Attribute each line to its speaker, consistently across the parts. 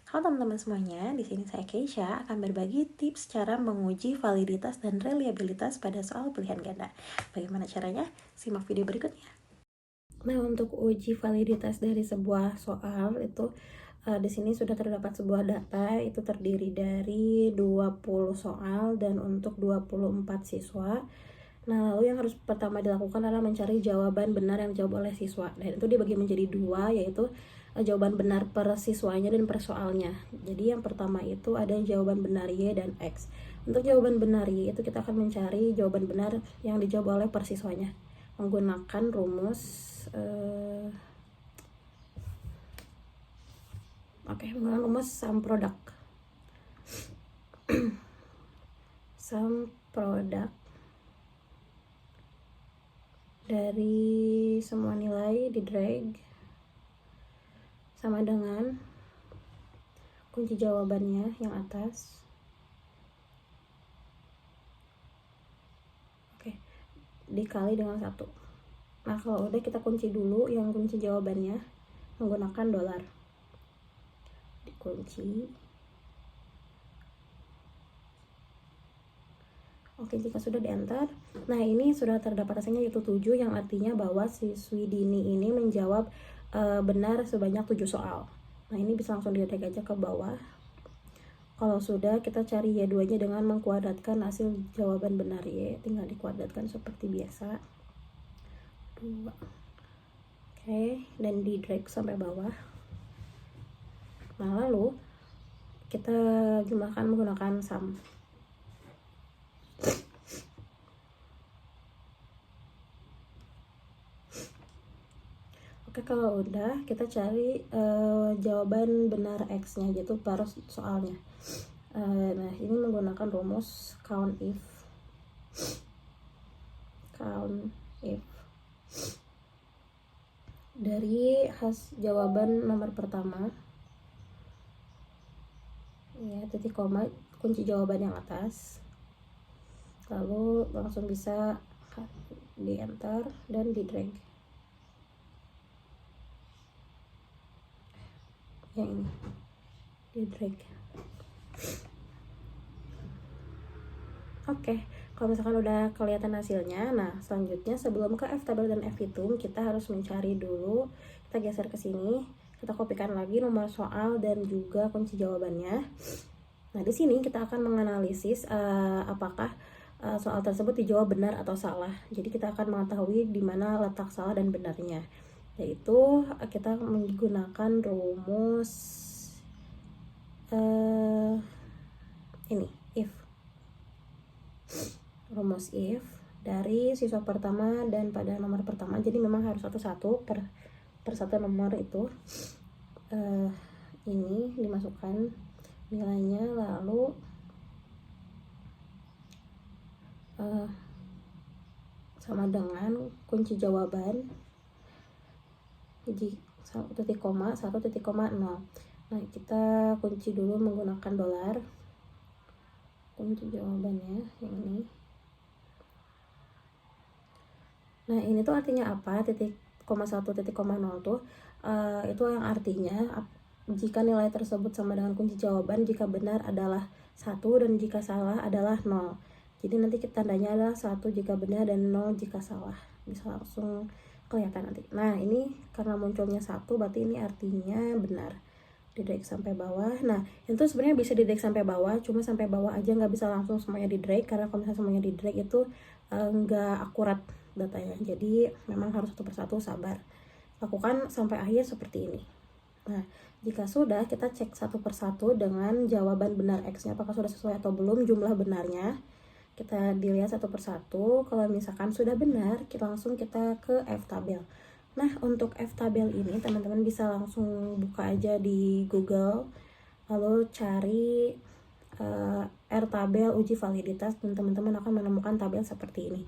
Speaker 1: Halo teman-teman semuanya, di sini saya Keisha akan berbagi tips cara menguji validitas dan reliabilitas pada soal pilihan ganda. Bagaimana caranya? Simak video berikutnya. Nah, untuk uji validitas dari sebuah soal itu di sini sudah terdapat sebuah data, itu terdiri dari 20 soal dan untuk 24 siswa. Nah, lalu yang harus pertama dilakukan adalah mencari jawaban benar yang dijawab oleh siswa. Dan itu dibagi menjadi dua, yaitu jawaban benar per siswanya dan per soalnya. Jadi yang pertama itu ada jawaban benar Y dan X. Untuk jawaban benar Y itu kita akan mencari jawaban benar yang dijawab oleh per siswanya menggunakan rumus menggunakan rumus sum product. Sum product dari semua nilai di drag sama dengan kunci jawabannya yang atas. Dikali dengan 1. Nah, kalau udah kita kunci dulu yang kunci jawabannya menggunakan dolar. Dikunci. Oke, jika sudah di enter, nah ini sudah terdapat hasilnya yaitu 7, yang artinya bahwa siswi Dini ini menjawab benar sebanyak 7 soal. Nah, ini bisa langsung di-drag aja ke bawah. Kalau sudah, kita cari Y2-nya dengan mengkuadratkan hasil jawaban benar Y, tinggal dikuadratkan seperti biasa. 2. Oke, dan di-drag sampai bawah. Nah, lalu kita jumlahkan menggunakan sum. Oke, kalau udah, kita cari jawaban benar X-nya, yaitu per soalnya. Nah, ini menggunakan rumus count if. Dari jawaban nomor pertama, ya, titik koma, kunci jawaban yang atas. Lalu langsung bisa di enter dan di drag. Yang ini di drag. Oke, kalau misalkan udah kelihatan hasilnya, nah selanjutnya sebelum ke F tabel dan F hitung, kita harus mencari dulu. Kita geser ke sini, kita kopikan lagi nomor soal dan juga kunci jawabannya. Nah, di sini kita akan menganalisis apakah soal tersebut dijawab benar atau salah. Jadi kita akan mengetahui di mana letak salah dan benarnya. Yaitu kita menggunakan rumus ini, if. Rumus if dari siswa pertama dan pada nomor pertama. Jadi memang harus satu-satu per satu nomor itu ini dimasukkan nilainya, lalu sama dengan kunci jawaban jadi 1,0. Nah, kita kunci dulu menggunakan dolar kunci jawabannya yang ini. Nah, ini tuh artinya apa? Titik koma 1, titik koma 0 tuh itu yang artinya jika nilai tersebut sama dengan kunci jawaban, jika benar adalah 1 dan jika salah adalah 0. Jadi nanti tandanya adalah 1 jika benar dan 0 jika salah. Bisa langsung kelihatan nanti. Nah, ini karena munculnya 1 berarti ini artinya benar. Di drag sampai bawah. Nah, itu sebenarnya bisa di drag sampai bawah, cuma sampai bawah aja, nggak bisa langsung semuanya di drag, karena kalau misalnya semuanya di drag itu nggak akurat datanya. Jadi memang harus satu persatu, sabar. Lakukan sampai akhir seperti ini. Nah, jika sudah, kita cek satu persatu dengan jawaban benar X-nya apakah sudah sesuai atau belum jumlah benarnya. Kita dilihat satu persatu. Kalau misalkan sudah benar, langsung kita ke F tabel. Nah, untuk F tabel ini teman-teman bisa langsung buka aja di Google, lalu cari R tabel uji validitas, dan teman-teman akan menemukan tabel seperti ini.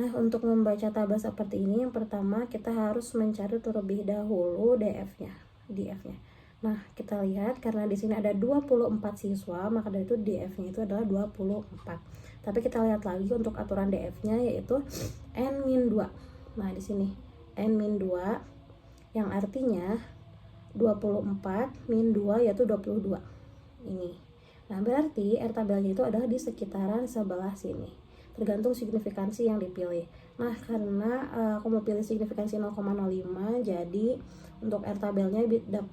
Speaker 1: Nah, untuk membaca tabel seperti ini, yang pertama kita harus mencari terlebih dahulu DF-nya. Nah, kita lihat karena di sini ada 24 siswa, maka dari itu DF-nya itu adalah 24. Tapi kita lihat lagi untuk aturan DF-nya yaitu N-2. Nah, di sini N-2 yang artinya 24 min 2 yaitu 22 ini. Nah berarti R tabelnya itu adalah di sekitaran sebelah sini, tergantung signifikansi yang dipilih. Nah karena aku mau pilih signifikansi 0,05, jadi untuk R tabelnya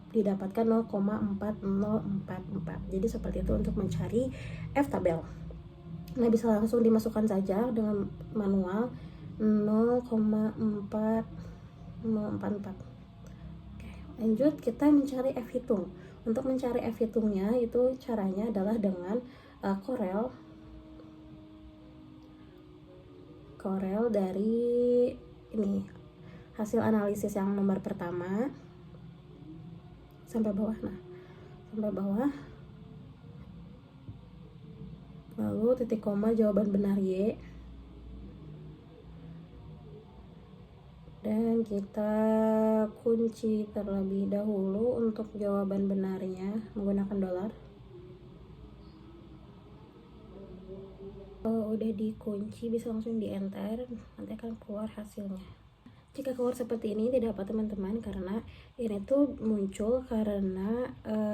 Speaker 1: didapatkan 0,4044. Jadi seperti itu untuk mencari F tabel. Nah bisa langsung dimasukkan saja dengan manual 0,4044. Oke, lanjut kita mencari F hitung. Untuk mencari F hitungnya itu caranya adalah dengan Corel dari ini hasil analisis yang nomor pertama sampai bawah. Nah sampai bawah, lalu titik koma jawaban benar Y, dan kita kunci terlebih dahulu untuk jawaban benarnya menggunakan dolar. Kalau udah dikunci bisa langsung di enter, nanti akan keluar hasilnya. Jika keluar seperti ini tidak apa teman-teman, karena ini tuh muncul karena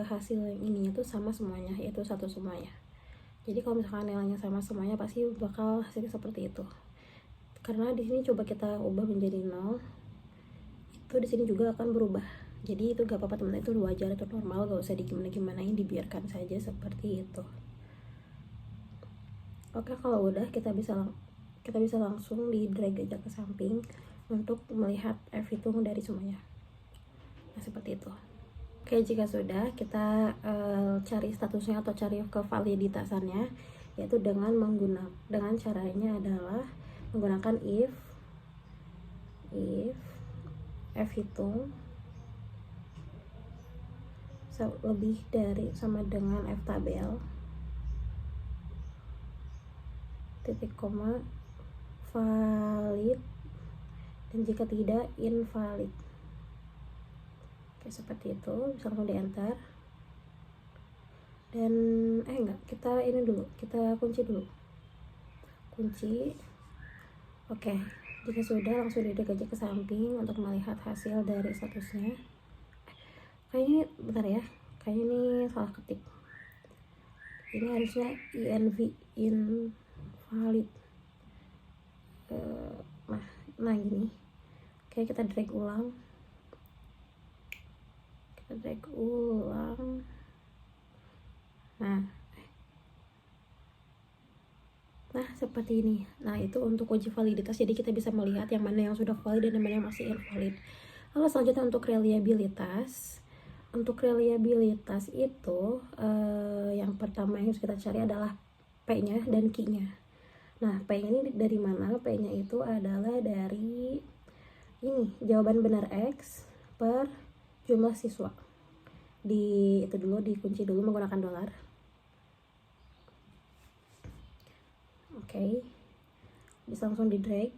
Speaker 1: hasil yang ininya tuh sama semuanya, yaitu satu semuanya. Jadi kalau misalkan nilainya sama semuanya pasti bakal hasilnya seperti itu. Karena di sini coba kita ubah menjadi 0, itu di sini juga akan berubah. Jadi itu gak apa-apa teman-teman, itu wajar, itu normal, gak usah digimana-gimanain, dibiarkan saja seperti itu. Oke, kalau udah kita bisa langsung di drag aja ke samping untuk melihat F hitung dari semuanya. Nah seperti itu. Oke, jika sudah kita cari statusnya atau cari kevaliditasannya, yaitu dengan caranya adalah menggunakan if F hitung lebih dari sama dengan F tabel titik koma valid, dan jika tidak invalid. Oke, seperti itu, bisa langsung di enter. Dan kita ini dulu, kita kunci dulu. Oke, jika sudah langsung didek aja ke samping untuk melihat hasil dari statusnya. Kayaknya bentar ya, kayaknya ini salah ketik. Ini harusnya invalid. Nah gini, oke kita drag ulang. Nah seperti ini. Nah itu untuk uji validitas, jadi kita bisa melihat yang mana yang sudah valid dan yang mana yang masih invalid. Lalu selanjutnya untuk reliabilitas. Untuk reliabilitas itu yang pertama yang harus kita cari adalah P-nya dan Q-nya. Nah P ini dari mana? P-nya itu adalah dari ini, jawaban benar X per jumlah siswa. Itu dulu dikunci dulu menggunakan dolar. Oke, bisa langsung di drag.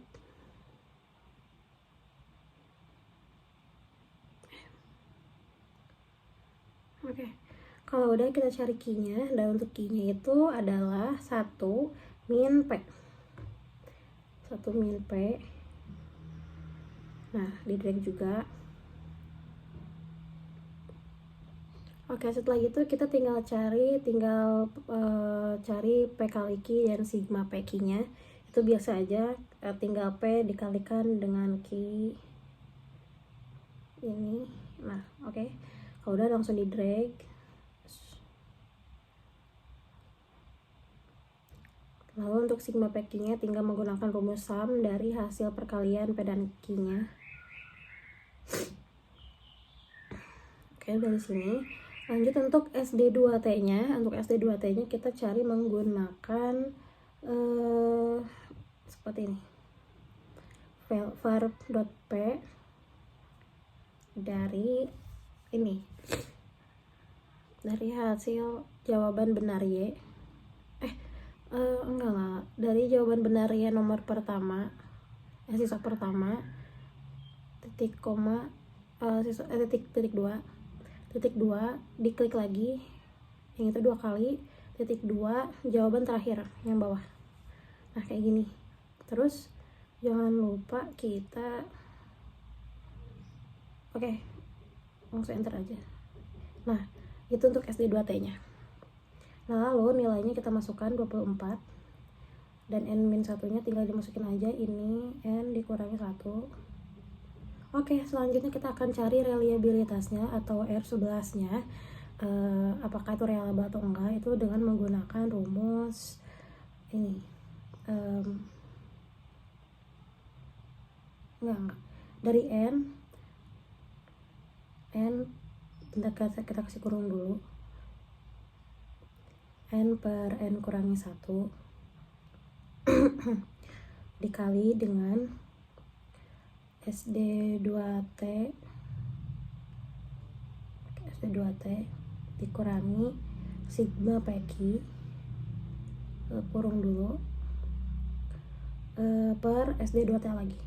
Speaker 1: Oke, kalau udah kita cari key-nya, dan untuk key-nya itu adalah 1 min P. Nah, di drag juga. Oke, setelah itu kita tinggal cari P kali Q dan sigma P Q-nya. Itu biasa aja, tinggal P dikalikan dengan Q ini. Nah, oke. Kalau udah langsung di drag. Lalu untuk sigma P Q-nya tinggal menggunakan rumus sum dari hasil perkalian P dan Q-nya. Oke, dari sini. Lanjut untuk SD2T-nya. Untuk SD2T-nya kita cari menggunakan seperti ini. var.p dari ini. Dari hasil jawaban benar Y. Enggak. Dari jawaban benar Y nomor pertama. Siswa pertama. Titik 2 diklik lagi yang itu 2 kali, titik 2 jawaban terakhir yang bawah. Nah kayak gini. Terus jangan lupa kita langsung enter aja. Nah, itu untuk SD2T-nya. Nah, lalu nilainya kita masukkan 24, dan N-1-nya tinggal dimasukin aja, ini N dikurangi 1. Oke, selanjutnya kita akan cari reliabilitasnya atau R11-nya. Apakah itu reliable atau enggak, itu dengan menggunakan rumus ini. Enggak. Dari N, bentar kita kasih kurung dulu. N per N kurangi 1 dikali dengan SD2T dikurangi sigma PQ, kurung dulu, per SD2T lagi.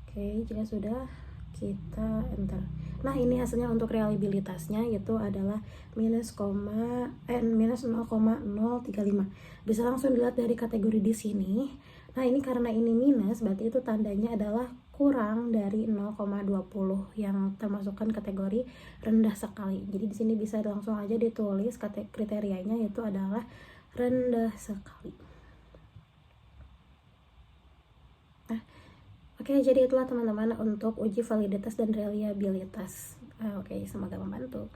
Speaker 1: Oke, jika sudah, kita enter. Nah, ini hasilnya untuk reliabilitasnya, yaitu adalah minus 0,035. Bisa langsung dilihat dari kategori di sini. Nah, ini karena ini minus, berarti itu tandanya adalah kurang dari 0,20 yang termasukkan kategori rendah sekali. Jadi di sini bisa langsung aja ditulis kriterianya, yaitu adalah rendah sekali. Nah, oke, jadi itulah teman-teman untuk uji validitas dan reliabilitas. Oke, semoga membantu.